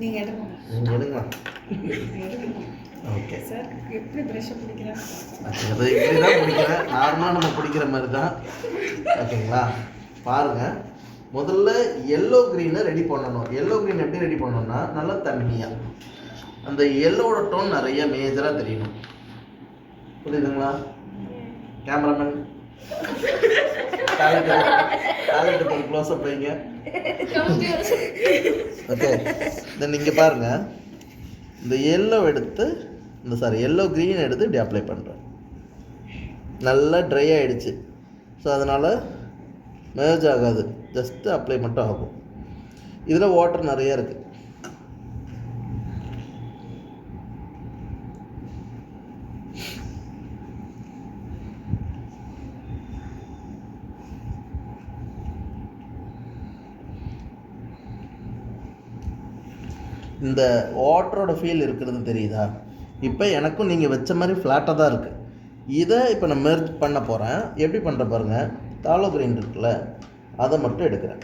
நீங்க எடுங்க. நீங்க எடுங்க. ஓகே சார் எப்படி பிரஷ் பிடிக்கிறேன்? அது இப்படி தான் பிடிக்கிறேன். நார்மலாக நம்ம பிடிக்கிற மாதிரி தான். ஓகேங்களா? பாருங்கள், முதல்ல எல்லோ க்ரீனை ரெடி பண்ணணும். எல்லோ க்ரீன் எப்படி ரெடி பண்ணணும்னா, நல்லா தண்ணியாக அந்த எல்லோட டோன் நிறைய மேஜராக தெரியணும். புரியுதுங்களா? கேமராமேன் டேலண்ட் க்ளோஸ்அப் வைங்க. ஓகே, தென் இங்கே பாருங்கள், இந்த எல்லோ எடுத்து எல்லோ க்ரீன் எடுத்து இப்படி அப்ளை பண்ணுறேன். நல்லா ட்ரை ஆகிடுச்சு. ஸோ அதனால் மேர்ஜ் ஆகாது, ஜஸ்ட்டு அப்ளை மட்டும் ஆகும். இதில் வாட்டர் நிறைய இருக்குது. இந்த வாட்டரோட ஃபீல் இருக்கிறது தெரியுதா? இப்போ எனக்கும் நீங்கள் வச்ச மாதிரி ஃப்ளாட்டாக தான் இருக்குது. இதை இப்போ நான் மெர்ஜ் பண்ண போகிறேன். எப்படி பண்ணுற பாருங்கள். தாலோ கிரீன் இருக்குல்ல, அதை மட்டும் எடுக்கிறேன்.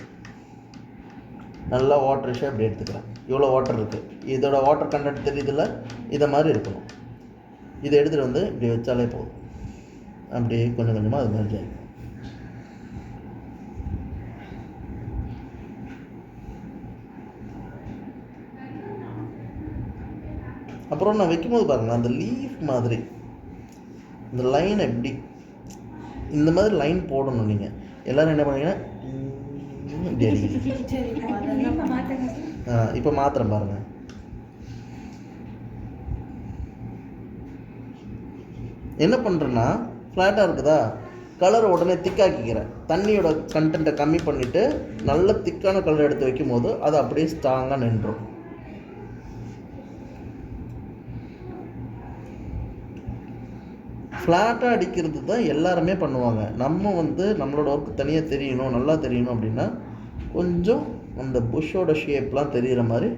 நல்லா வாட்டரிஷாக இப்படி எடுத்துக்கிறேன். இவ்வளோ வாட்டர் இருக்குது. இதோட வாட்டர் கண்டென்ட் தெரியுதுல்ல, இதை மாதிரி இருக்கணும். இதை எடுத்துகிட்டு வந்து இப்படி வச்சாலே போதும். அப்படி கொஞ்சம் கொஞ்சமாக அது மெர்ஜ் ஆகிடும். அப்புறம் நான் வைக்கும்போது பாருங்கள், அந்த லீஃப் மாதிரி இந்த லைன் எப்படி இந்த மாதிரி லைன் போடணும். நீங்கள் எல்லோரும் என்ன பண்ணீங்கன்னா இப்படி அடிக்கணும். இப்போ மாத்திரம் பாருங்கள். என்ன பண்ணுறேன்னா, ஃப்ளாட்டாக இருக்குதா, கலரை உடனே திக்காக்கிக்கிறேன். தண்ணியோட கண்டென்ட்டை கம்மி பண்ணிவிட்டு நல்ல திக்கான கலர் எடுத்து வைக்கும்போது அது அப்படியே ஸ்ட்ராங்காக நின்றும். ஃப்ளாட்டாக அடிக்கிறது தான் எல்லாருமே பண்ணுவாங்க. நம்ம நம்மளோட ஒர்க்கு தனியாக தெரியணும், நல்லா தெரியணும் அப்படின்னா கொஞ்சம் அந்த புஷ்ஷோட ஷேப்லாம் தெரிகிற மாதிரி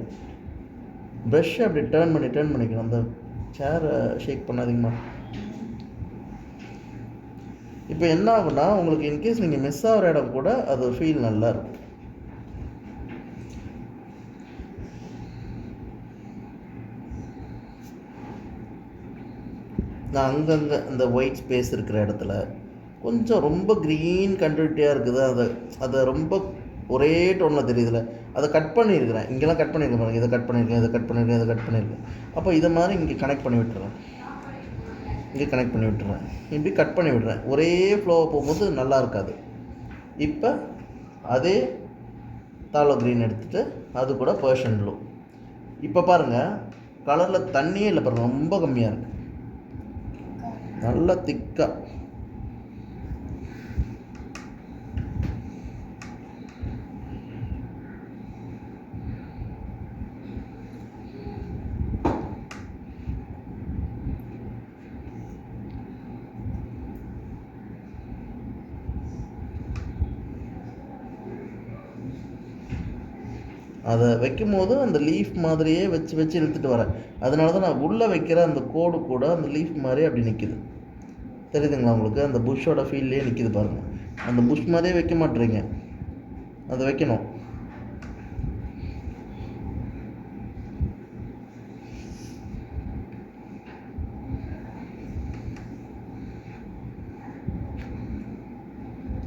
ப்ரஷ்ஷை அப்படி டேர்ன் பண்ணிக்கணும். அந்த சேரை ஷேக் பண்ணாதீங்கம்மா. இப்போ என்ன ஆகுனா, உங்களுக்கு இன்கேஸ் நீங்கள் மிஸ் ஆகிற இடம் கூட அது ஃபீல் நல்லா இருக்கும். நான் அங்கங்கே இந்த ஒயிட் ஸ்பேஸ் இருக்கிற இடத்துல கொஞ்சம் ரொம்ப க்ரீன் கண்டினியூட்டியாக இருக்குது. அதை ரொம்ப ஒரே டோனில் தெரியுதுல, அதை கட் பண்ணியிருக்கிறேன். இங்கெல்லாம் கட் பண்ணியிருக்கேன் பாருங்கள். இதை கட் பண்ணியிருக்கேன். அப்போ இதை மாதிரி இங்கே கனெக்ட் பண்ணி விட்டுறேன். இப்படி கட் பண்ணி விடுறேன். ஒரே ஃப்ளோவை போகும்போது நல்லா இருக்காது. இப்போ அதே தாலோ க்ரீன் எடுத்துகிட்டு அது கூட பர்ஷன் ப்ளூ. இப்போ பாருங்கள், கலரில் தண்ணியே இல்லை பாருங்கள், ரொம்ப கம்மியாக இருக்குது. நல்லா திக்கா அதை வைக்கும்போது அந்த லீஃப் மாதிரியே வச்சு இழுத்துட்டு வரேன். அதனால தான் நான் உள்ளே வைக்கிற அந்த கோடு கூட அந்த லீஃப் மாதிரியே அப்படி நிற்கிது. தெரியுதுங்களா உங்களுக்கு? அந்த புஷ்ஷோட ஃபீல்லே நிற்கிது பாருங்கள். அந்த புஷ் மாதிரியே வைக்க மாட்டேறீங்க, அதை வைக்கணும்.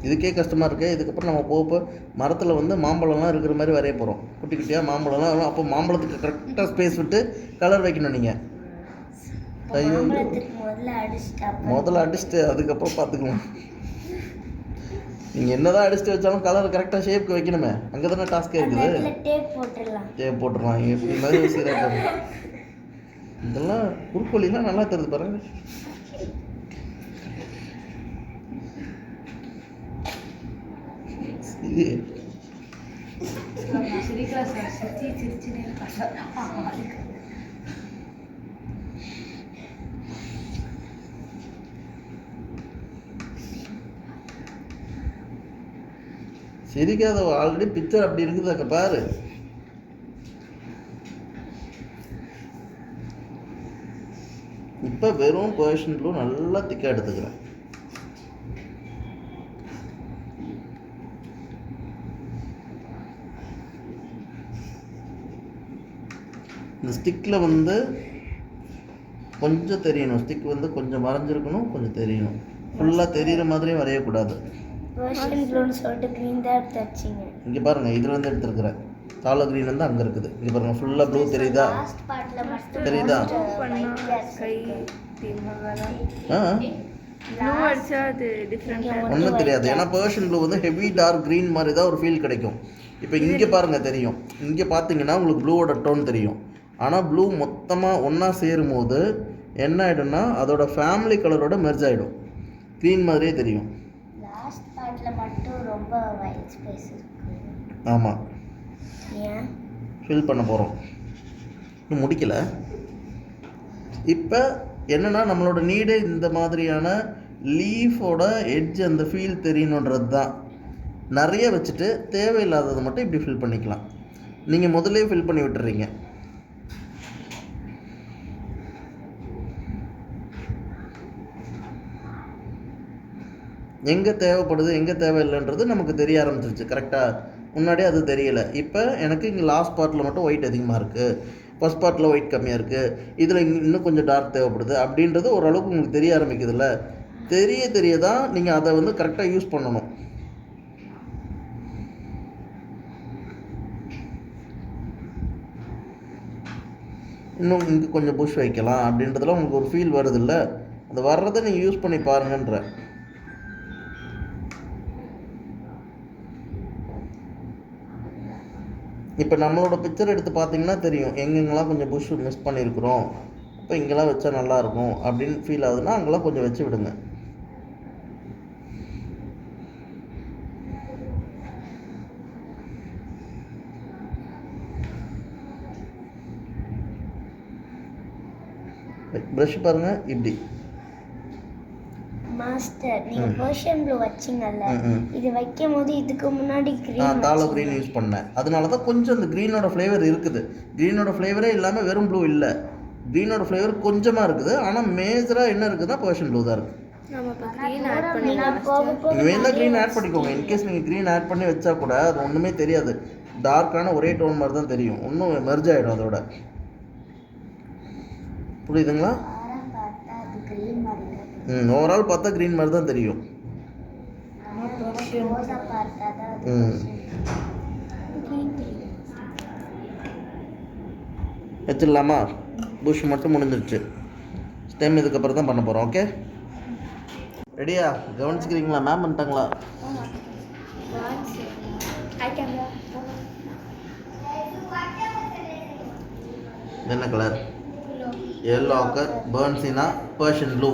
இதுக்கே கஷ்டமாக இருக்குது. இதுக்கப்புறம் நம்ம போக மரத்தில் மாம்பழம்லாம் இருக்கிற மாதிரி வரைய போகிறோம். குட்டி குட்டியாக மாம்பழம்லாம் வரும். அப்போ மாம்பழத்துக்கு கரெக்டாக ஸ்பேஸ் விட்டு கலர் வைக்கணும். நீங்கள் ஐயோ முதல்ல அடிச்சுட்டு அதுக்கப்புறம் பார்த்துக்கலாம். நீங்கள் என்ன தான் அடிச்சுட்டு வச்சாலும் கலர் கரெக்டாக ஷேப்புக்கு வைக்கணுமே. அங்கே தானே டாஸ்க்கே இருக்குது. டேப் போட்டுடலாம். இப்படி மாதிரி சீராக போடணும். இதெல்லாம் குறுக்கோலிலாம் நல்லா தெரியுது பாருங்க. சிரிக்காத, ஆல்ரெடி பிக்சர் அப்படி இருக்குது. அங்கே பாரு. இப்போ வெறும் பர்ஷன் ப்ளூ நல்லா திக்காக எடுத்துக்கிறேன். இந்த ஸ்டிக்கில் வந்து கொஞ்சம் தெரியணும், ஸ்டிக் வந்து கொஞ்சம் மறைஞ்சிருக்கணும், கொஞ்சம் தெரியணும். ஃபுல்லாக தெரிகிற மாதிரியும் வரையக்கூடாது. வெர்ஷன் ப்ளூன்னு சொல்லிட்டு க்ரீன் தான் எடுத்து வச்சிங்க. இங்கே பாருங்கள், இதில் வந்து எடுத்துருக்குறேன். தாலோ க்ரீன் வந்து அங்கே இருக்குது. இங்கே பாருங்கள், ஃபுல்லாக ப்ளூ தெரியுதா? லாஸ்ட் பார்ட்ல மட்டும் தெரியுதா? கை தீமகலாம் ஆ ப்ளூ அடிச்சா அது டிஃப்ரெண்டாக ஒன்றும் தெரியாது. ஏன்னா பர்ஷன் ப்ளூ வந்து ஹெவி டார்க் க்ரீன் மாதிரி தான் ஒரு ஃபீல் கிடைக்கும். இப்போ இங்கே பாருங்கள் தெரியும். இங்கே பார்த்தீங்கன்னா உங்களுக்கு ப்ளூவோட டோன் தெரியும். ஆனால் ப்ளூ மொத்தமாக ஒன்றா சேரும் போது என்ன ஆகிடும்னா அதோட ஃபேமிலி கலரோட மெர்ஜ் ஆகிடும். க்ரீன் மாதிரியே தெரியும். லாஸ்ட் பார்ட்ல மட்டும் ரொம்ப ஒயிட் ஸ்பேஸ் இருக்கு. ஆமாம், ஏன் ஃபில் பண்ண போகிறோம், இன்னும் முடிக்கலை. இப்போ என்னென்னா நம்மளோட நீடு இந்த மாதிரியான லீஃபோட எட்ஜ் அந்த ஃபீல் தெரியணுன்றது தான். நிறைய வச்சுட்டு தேவையில்லாததை மட்டும் இப்படி ஃபில் பண்ணிக்கலாம். நீங்கள் முதல்ல ஃபில் பண்ணி விட்டுறீங்க. எங்கே தேவைப்படுது எங்கே தேவையில்லைன்றது நமக்கு தெரிய ஆரம்பிச்சிருச்சு. கரெக்டாக முன்னாடியே அது தெரியலை. இப்போ எனக்கு இங்கே லாஸ்ட் பார்ட்டில் மட்டும் ஒயிட் அதிகமாக இருக்குது, ஃபஸ்ட் பார்ட்டில் ஒயிட் கம்மியாக இருக்குது, இதில் இன்னும் கொஞ்சம் டார்க் தேவைப்படுது அப்படின்றது ஓரளவுக்கு உங்களுக்கு தெரிய ஆரம்பிக்குதுல்ல. தெரிய தான் நீங்கள் அதை வந்து கரெக்டாக யூஸ் பண்ணணும். இன்னும் இங்கே கொஞ்சம் புஷ் வைக்கலாம் அப்படின்றதுலாம் உங்களுக்கு ஒரு ஃபீல் வருது இல்லை. அது வர்றதை நீங்கள் யூஸ் பண்ணி பாருங்கன்ற. இப்போ நம்மளோட பிக்சர் எடுத்து பார்த்தீங்கன்னா தெரியும் எங்கெங்கெல்லாம் கொஞ்சம் புஷ் மிஸ் பண்ணியிருக்கிறோம், இப்போ இங்கெல்லாம் வச்சா நல்லாயிருக்கும் அப்படின்னு ஃபீல் ஆகுதுன்னா அங்கெல்லாம் கொஞ்சம் வச்சு விடுங்க. ப்ரஷ் பாருங்கள் இப்படி. மாஸ்டர் நீங்க வெர்ஷன் ப்ளூ வச்சிங்கல்ல, இது வைக்கும்போது இதுக்கு முன்னாடி கிரீன் தாலோ க்ரீன் யூஸ் பண்ணேன். அதனால தான் கொஞ்சம் அந்த க்ரீனோட ஃப்ளேவர் இருக்குது. க்ரீனோட ஃப்ளேவரே இல்லாமல் வெறும் ப்ளூ இல்லை, க்ரீனோட ஃப்ளேவர் கொஞ்சமாக இருக்குது. ஆனால் மேஜராக என்ன இருக்குதுன்னா வெர்ஷன் ப்ளூ தான் இருக்குது. நம்ம இப்போ க்ரீன் ஆட் பண்ணி நீங்கள் வேணால் க்ரீன் ஆட் பண்ணிக்கோங்க. இன்கேஸ் நீங்கள் க்ரீன் ஆட் பண்ணி வச்சா கூட அது ஒன்றுமே தெரியாது. டார்க்கான ஒரே டோன் மாதிரி தான் தெரியும், ஒன்றும் மெர்ஜ் ஆகிடும் அதோட. புரியுதுங்களா? ஓவரால் பார்த்தா க்ரீன் மாதிரி தான் தெரியும். வச்சிடலாமா? புஷ் மட்டும் முடிஞ்சிருச்சு. ஸ்டெம் இதுக்கப்புறம் தான் பண்ண போகிறோம். ஓகே, ரெடியா? கவனிச்சுக்கிறீங்களா? மேம் பண்ணிட்டாங்களா? என்ன colour? Yellow ochre, burnt sienna, Prussian blue.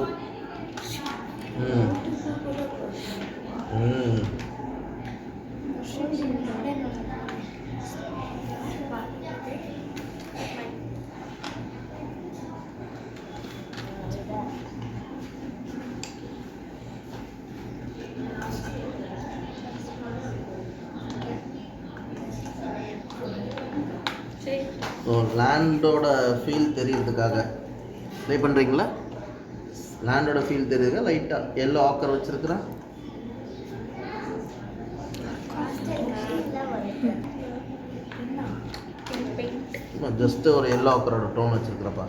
So லேண்டோட ஃபீல் தெரியறதுக்காக ட்ரை பண்ணுறீங்களா? லேண்டோட ஃபீல் தெரியுதுங்க. லைட்டாக எல்லோ ஆக்கர் வச்சுருக்குறேன். ஜஸ்ட் ஒரு எல்லோ ஆக்கரோட டோன் வச்சுருக்குறப்பா.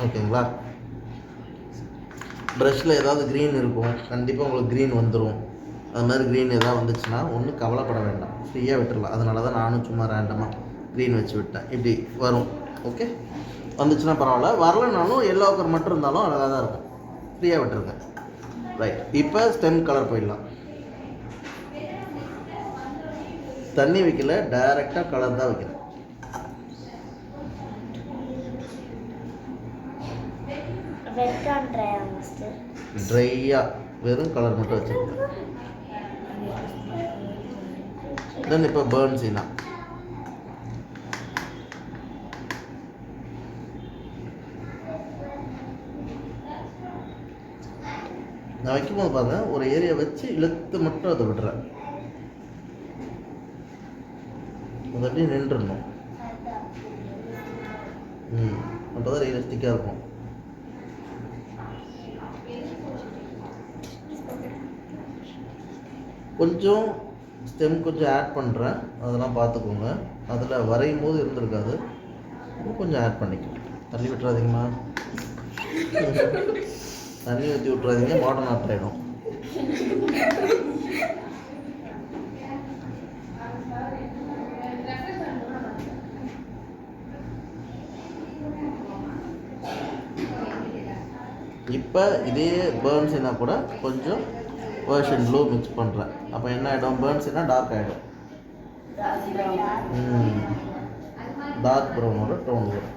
ஓகேங்களா? ப்ரஷில் ஏதாவது க்ரீன் இருக்கும், கண்டிப்பாக உங்களுக்கு க்ரீன் வந்துடும். அது மாதிரி க்ரீன் எதாவது வந்துச்சுன்னா ஒன்றும் கவலைப்பட வேண்டாம், ஃப்ரீயாக விட்டுடலாம். அதனால தான் நானும் சும்மா ரேண்டமாக க்ரீன் வச்சு விட்டேன். இப்படி வரும். ஓகே, வந்துச்சுன்னா பரவாயில்ல, வரலனாலும் எல்லோ ஆக்கர் மட்டும் இருந்தாலும் அழகாக தான் இருக்கும். ஃப்ரீயாக விட்டுருங்க. ரைட், இப்போ ஸ்டெம் கலர் போயிடலாம். தண்ணி வைக்கல, டைரெக்டாக கலர் தான் வைக்கிறேன். ட்ரையாக வெறும் கலர் மட்டும் வச்சுருக்கேன். தென் இப்போ பர்ன்சினா. நான் வைக்கும்போது பாருங்க, ஒரு ஏரியா வச்சு இழுத்து மட்டும் அதை விடுறேன். அது அப்படியே நின்றுடணும். அப்போ தான் ரியலிஸ்டிக்காக இருக்கும். கொஞ்சம் ஸ்டெம் கொஞ்சம் ஆட் பண்ணுறேன், அதெல்லாம் பார்த்துக்கோங்க. அதில் வரையும் போது இருந்திருக்காது, இன்னும் கொஞ்சம் ஆட் பண்ணிக்கலாம். தள்ளி விட்டுறாதீங்கம்மா, தண்ணி ஊற்றி விட்டுறாதீங்க, மாடர்ன் ஆர்ட் ஆகிடும். இப்போ இதே பேர்ன்ஸினா கூட கொஞ்சம் வேர்ஷன் ப்ளூ மிக்ஸ் பண்ணுறேன். அப்போ என்ன ஆகிடும், பேர்ன்ஸினா டார்க் ஆகிடும். டார்க் ப்ரௌனோட டோன் வரும்.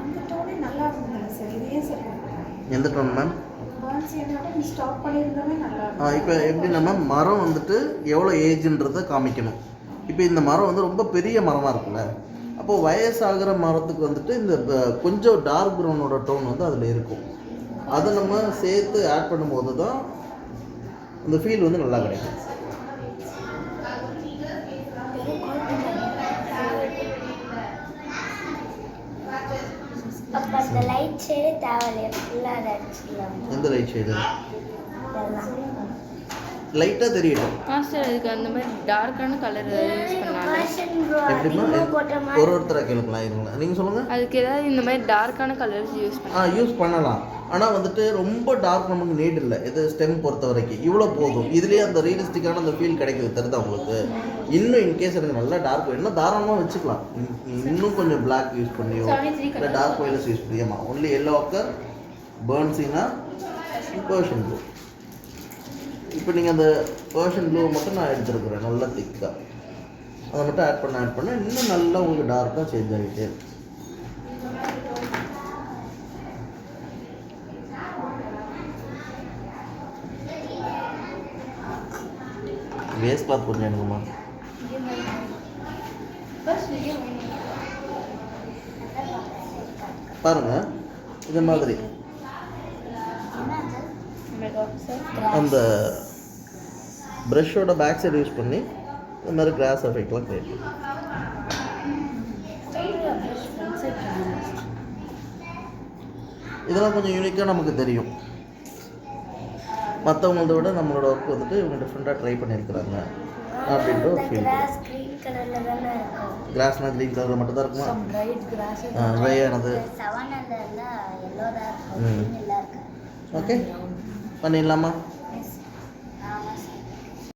அந்த டோனே நல்லா இருந்தது சார். இதையே சார் எந்த டோன் மேம்? பான்சியனோட நீ ஸ்டாப் பண்ணியிருந்தாலே நல்லா இருக்கும். இப்போ எப்படின்னா மேம், மரம் வந்துட்டு எவ்வளோ ஏஜ்ன்றதை காமிக்கணும். இப்போ இந்த மரம் வந்து ரொம்ப பெரிய மரமாக இருக்குல்ல, அப்போது வயசாகிற மரத்துக்கு வந்துட்டு இந்த கொஞ்சம் டார்க் ப்ரௌனோட டோன் வந்து அதில் இருக்கும். அதை நம்ம சேர்த்து ஆட் பண்ணும்போது தான் அந்த ஃபீல் வந்து நல்லா கிடைக்கும். அப்போ அந்த லைட் ஷேடே தேவையில்லையா, ஃபுல்லாக அதை அடிச்சிடலாம். எந்த லைட் ஷேடு? இதெல்லாம் லைட்டாக தெரியட்டும். மாஸ்டர் இதுக்கு அந்த மாதிரி டார்க்கான கலர் யூஸ் பண்ணலாம். version bro எப்படிமா அதிகமாக போட்ட மாதிரி ஒருத்தராக கேளுங்களா, இருங்களா, நீங்கள் சொல்லுங்கள். அதுக்கு ஏதாவது இந்த மாதிரி டார்க்கான கலர்ஸ் யூஸ் பண்ணலாம். யூஸ் பண்ணலாம். ஆனால் வந்துட்டு ரொம்ப டார்க் நமக்கு நீட் இல்லை. இது ஸ்டெம் பொறுத்த வரைக்கும் இவ்வளோ போதும். இதுலேயே அந்த ரியலிஸ்டிக்கான அந்த ஃபீல் கிடைக்குது, தெரியுதா உங்களுக்கு? இன்னும் இன்கேஸ் எனக்கு நல்லா டார்க் வேணும்னா தாராளமாக வச்சுக்கலாம். இன்னும் கொஞ்சம் பிளாக் யூஸ் பண்ணியோ இல்லை டார்க் வைலஸ் யூஸ் பண்ணியோமா. Only yellow ochre burnt sienna Prussian blue. இப்போ நீங்கள் அந்த பர்ஷன் ப்ளூ மட்டும் நான் எடுத்துருக்குறேன், நல்லா திக்காக. அதை மட்டும் ஆட் பண்ண இன்னும் நல்லா உங்களுக்கு டார்க்காக சேஞ்ச் ஆகிட்டே இருக்கு. வேஸ்ட் கிளாத் கொஞ்சம் எனக்குமா பாருங்க, இந்த மாதிரி அந்த ப்ரஷோட பேக் சைடு யூஸ் பண்ணி இந்த மாதிரி கிராஸ் எஃபெக்ட்லாம் கிரியேட் பண்ணும். இதெல்லாம் கொஞ்சம் யூனிக்காக நமக்கு தெரியும். மற்றவங்களோட விட நம்மளோட ஒர்க் வந்துட்டு இவங்க டிஃப்ரெண்ட்டாக ட்ரை பண்ணியிருக்கிறாங்க அப்படின்ற ஒரு ஃபீல். கிராஸ் கிரீன் கலர்ல தானே இருக்கும். கிராஸ்னால் க்ரீன் கலரில் மட்டும் தான் இருக்குமா? பிரைட் கிராஸ் ட்ரை ஆனது. சவனல்ல எல்லாம் எல்லோ தான் இருக்கும், green எல்லாம் இருக்கு. ஓகே, பண்ணிடலாமா?